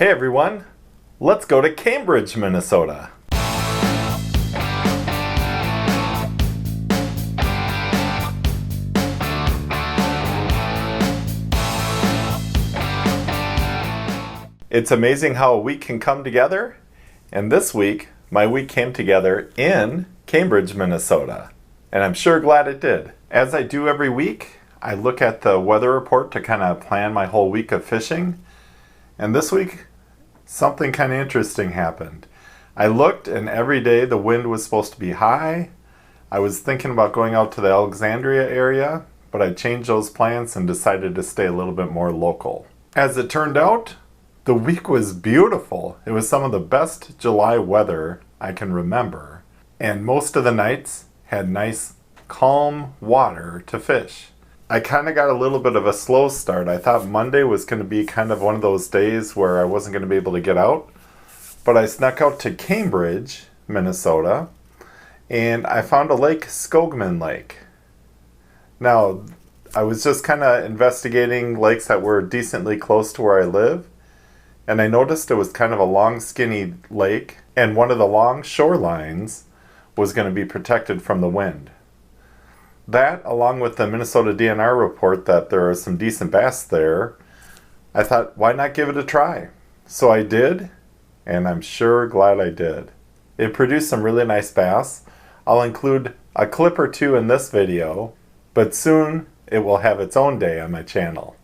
Hey everyone, let's go to Cambridge, Minnesota. It's amazing how a week can come together, and this week, my week came together in Cambridge, Minnesota. And I'm sure glad it did. As I do every week, I look at the weather report to kind of plan my whole week of fishing. And this week, something kind of interesting happened. I looked and every day the wind was supposed to be high. I was thinking about going out to the Alexandria area, but I changed those plans and decided to stay a little bit more local. As it turned out, the week was beautiful. It was some of the best July weather I can remember. And most of the nights had nice, calm water to fish. I kind of got a little bit of a slow start. I thought Monday was going to be kind of one of those days where I wasn't going to be able to get out. But I snuck out to Cambridge, Minnesota, and I found a lake, Skogman Lake. Now, I was just kind of investigating lakes that were decently close to where I live, and I noticed it was kind of a long, skinny lake, and one of the long shorelines was going to be protected from the wind. That, along with the Minnesota DNR report that there are some decent bass there, I thought, why not give it a try? So I did, and I'm sure glad I did. It produced some really nice bass. I'll include a clip or two in this video, but soon it will have its own day on my channel.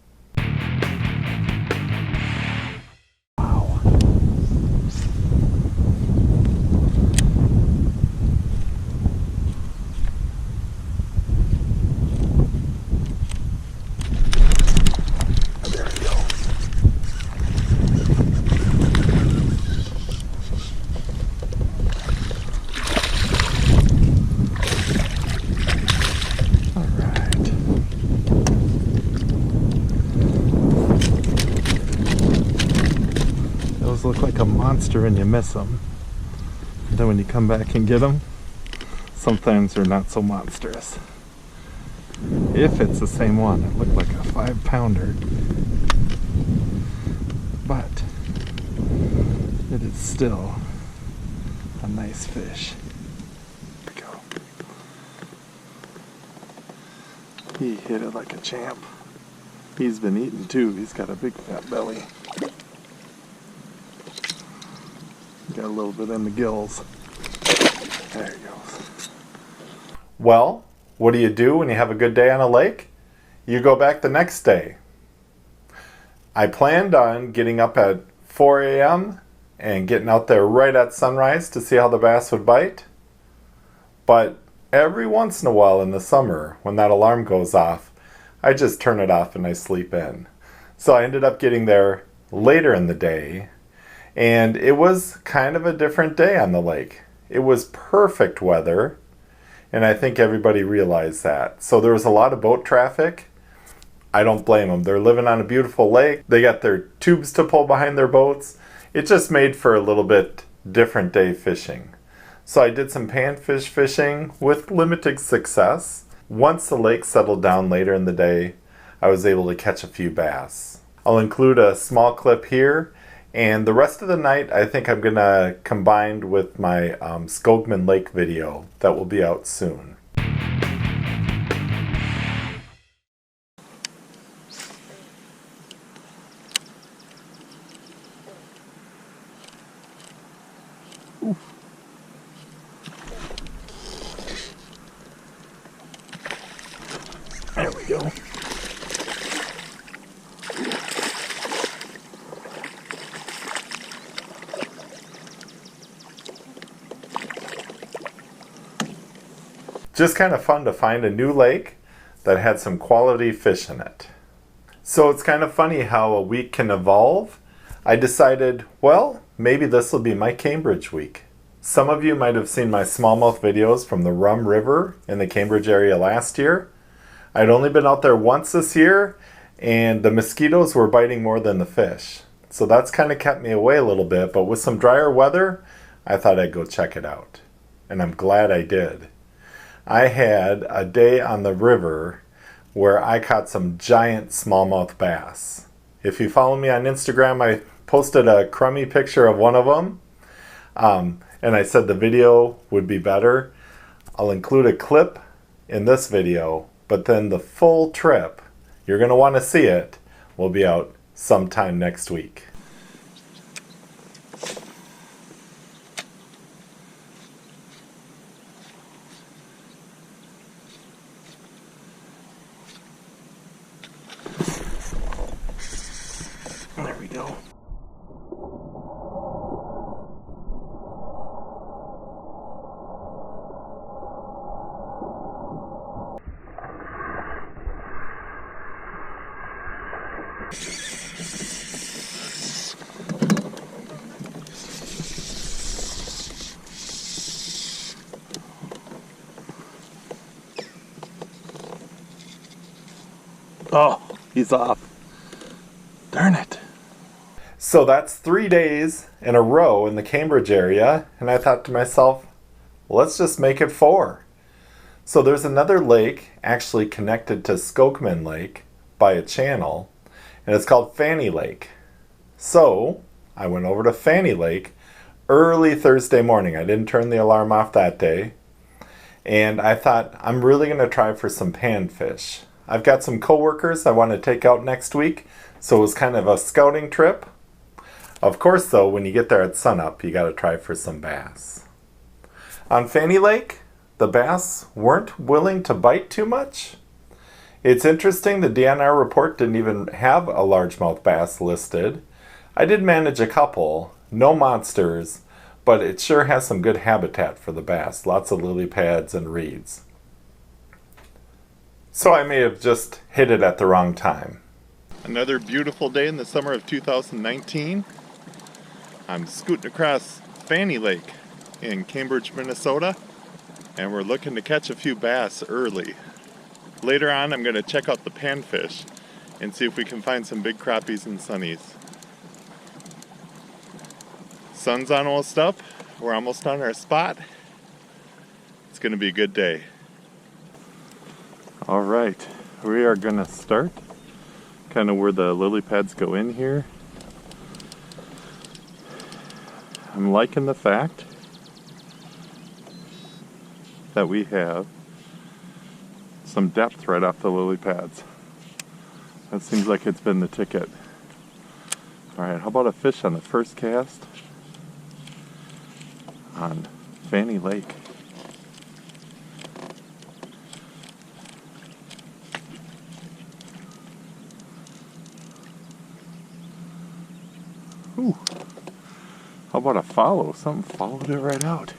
Those look like a monster when you miss them. And then when you come back and get them, sometimes they're not so monstrous. If it's the same one, it looked like a 5-pounder. But it is still a nice fish. There we go. He hit it like a champ. He's been eating too. He's got a big fat belly. Got a little bit in the gills. There he goes. Well, what do you do when you have a good day on a lake? You go back the next day. I planned on getting up at 4 a.m. and getting out there right at sunrise to see how the bass would bite. But every once in a while in the summer, when that alarm goes off, I just turn it off and I sleep in. So I ended up getting there later in the day. And it was kind of a different day on the lake. It was perfect weather, and I think everybody realized that. So there was a lot of boat traffic. I don't blame them. They're living on a beautiful lake. They got their tubes to pull behind their boats. It just made for a little bit different day fishing. So I did some panfish fishing with limited success. Once the lake settled down later in the day, I was able to catch a few bass. I'll include a small clip here. And the rest of the night, I think I'm going to combine with my Skogman Lake video that will be out soon. Oof. There we go. Just kind of fun to find a new lake that had some quality fish in it. So it's kind of funny how a week can evolve. I decided, well, maybe this will be my Cambridge week. Some of you might have seen my smallmouth videos from the Rum River in the Cambridge area last year. I'd only been out there once this year, and the mosquitoes were biting more than the fish. So that's kind of kept me away a little bit, but with some drier weather, I thought I'd go check it out. And I'm glad I did. I had a day on the river where I caught some giant smallmouth bass. If you follow me on Instagram, I posted a crummy picture of one of them, and I said the video would be better. I'll include a clip in this video, but then the full trip, you're going to want to see it, will be out sometime next week. There we go. Oh, he's off. Darn it. So that's 3 days in a row in the Cambridge area, and I thought to myself, let's just make it 4. So there's another lake actually connected to Skokeman Lake by a channel, and it's called Fanny Lake. So I went over to Fanny Lake early Thursday morning. I didn't turn the alarm off that day, and I thought I'm really going to try for some panfish. I've got some coworkers I want to take out next week, so it was kind of a scouting trip. Of course, though, when you get there at sunup, you got to try for some bass. On Fanny Lake, the bass weren't willing to bite too much. It's interesting, the DNR report didn't even have a largemouth bass listed. I did manage a couple, no monsters, but it sure has some good habitat for the bass. Lots of lily pads and reeds. So I may have just hit it at the wrong time. Another beautiful day in the summer of 2019. I'm scooting across Fanny Lake in Cambridge, Minnesota, and we're looking to catch a few bass early. Later on, I'm going to check out the panfish and see if we can find some big crappies and sunnies. Sun's almost up. We're almost on our spot. It's going to be a good day. All right, we are going to start kind of where the lily pads go in here. I'm liking the fact that we have some depth right off the lily pads. That seems like it's been the ticket. All right, how about a fish on the first cast on Fanny Lake? Ooh. How about a follow? Something followed it right out.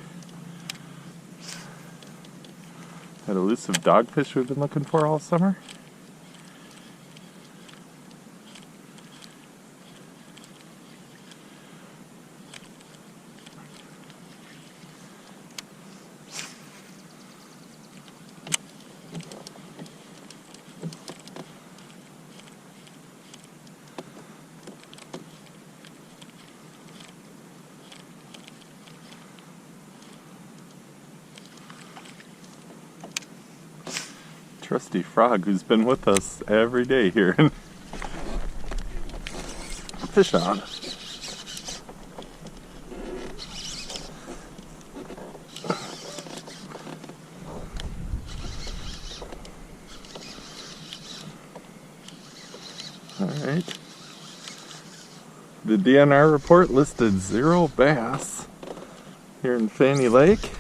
That elusive dogfish we've been looking for all summer. Trusty frog who's been with us every day here. Fish on. Alright. The DNR report listed 0 bass here in Fanny Lake.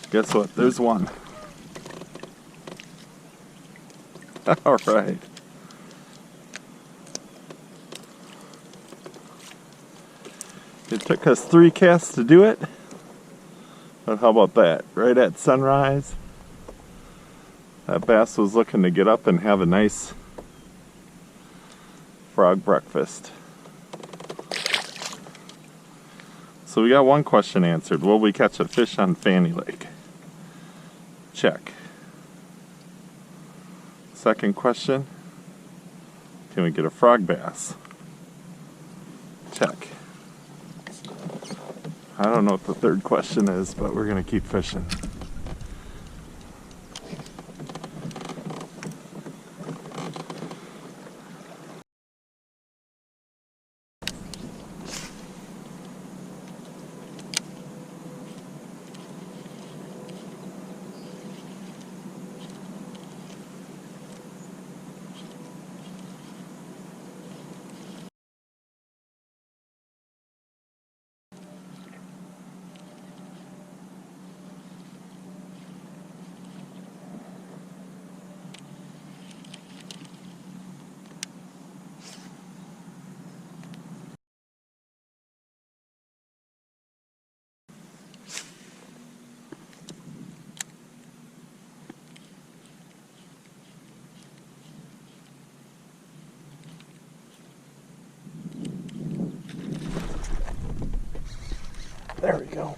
Guess what? There's one. All right. It took us 3 casts to do it. But how about that? Right at sunrise, that bass was looking to get up and have a nice frog breakfast. So we got one question answered. Will we catch a fish on Fanny Lake? Check. Second question, can we get a frog bass? Check. I don't know what the third question is, but we're going to keep fishing. There we go.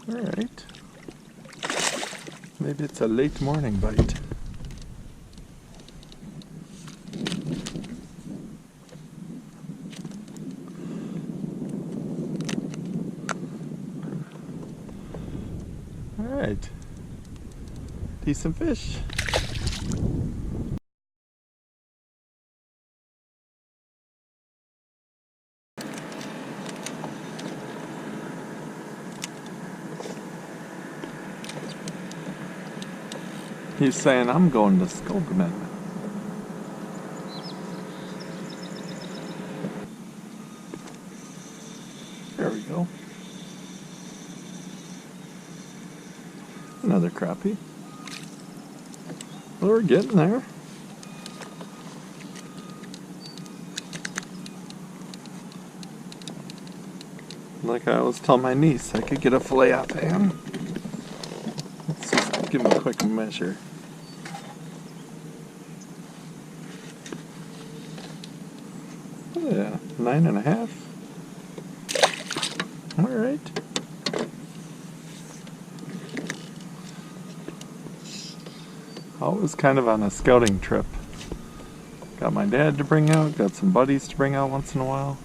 All right. Maybe it's a late morning bite. All right. Decent fish. He's saying, I'm going to FisherMN. There we go. Another crappie. Well, we're getting there. Like I always tell my niece, I could get a fillet off of him. Let's just give him a quick measure. Yeah, 9.5. All right. Always kind of on a scouting trip. Got my dad to bring out, got some buddies to bring out once in a while.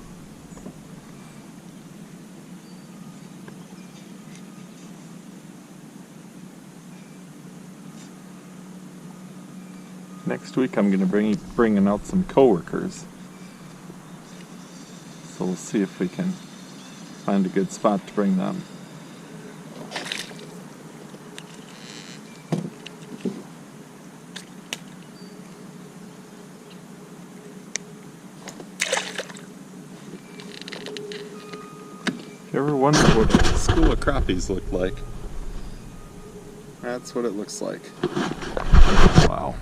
Next week I'm going to bringing out some coworkers. So we'll see if we can find a good spot to bring them. If you ever wonder what a school of crappies look like, that's what it looks like. Wow.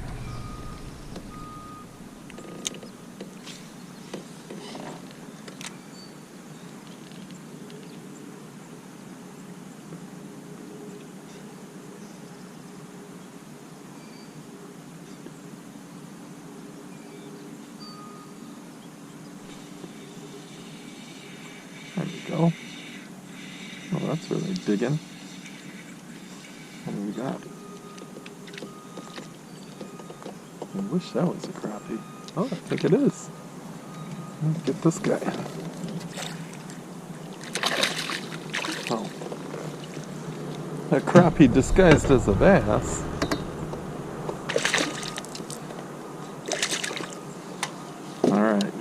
There we go. Oh, that's really digging. What do we got? I wish that was a crappie. Oh, I think it is. Let's get this guy. Oh. A crappie disguised as a bass. Alright.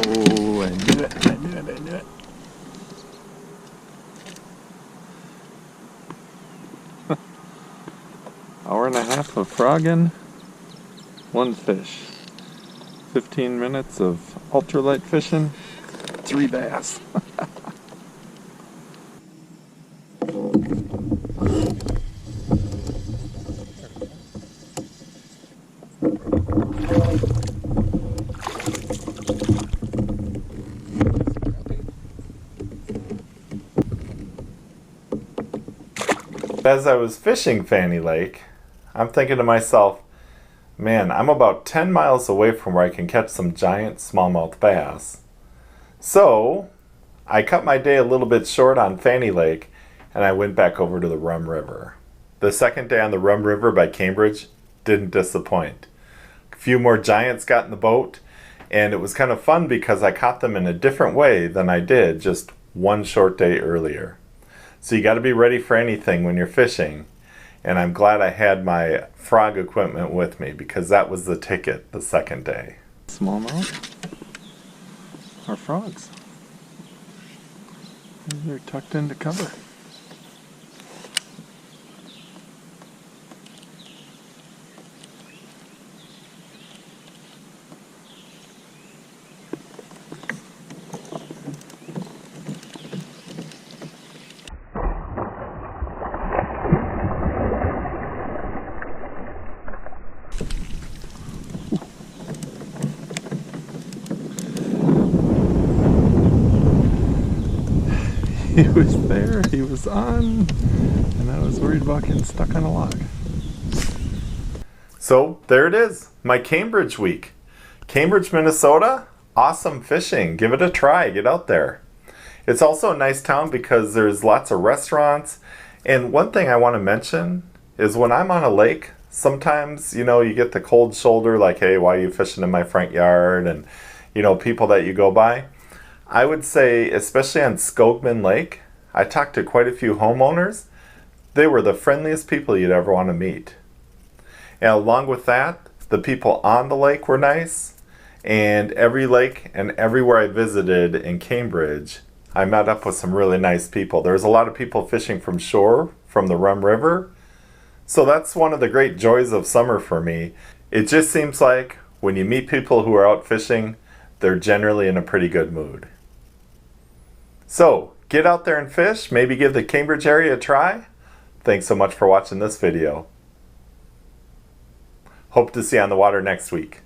Oh, I knew it. Hour and a half of frogging, one fish. 15 minutes of ultralight fishing, 3 bass. As I was fishing Fanny Lake, I'm thinking to myself, man, I'm about 10 miles away from where I can catch some giant smallmouth bass. So I cut my day a little bit short on Fanny Lake and I went back over to the Rum River. The second day on the Rum River by Cambridge didn't disappoint. A few more giants got in the boat and it was kind of fun because I caught them in a different way than I did just one short day earlier. So you got to be ready for anything when you're fishing. And I'm glad I had my frog equipment with me because that was the ticket the second day. Smallmouth or frogs. They're tucked into cover. He was there, he was on. and I was worried about getting stuck on a log. So there it is, my Cambridge week. Cambridge, Minnesota, awesome fishing. Give it a try, get out there. It's also a nice town because there's lots of restaurants. And one thing I want to mention is when I'm on a lake, sometimes, you get the cold shoulder, like, hey, why are you fishing in my front yard? And, people that you go by. I would say, especially on Skogman Lake, I talked to quite a few homeowners. They were the friendliest people you'd ever want to meet. And along with that, the people on the lake were nice. And every lake and everywhere I visited in Cambridge, I met up with some really nice people. There was a lot of people fishing from shore, from the Rum River. So that's one of the great joys of summer for me. It just seems like when you meet people who are out fishing, they're generally in a pretty good mood. So, get out there and fish, maybe give the Cambridge area a try. Thanks so much for watching this video. Hope to see you on the water next week.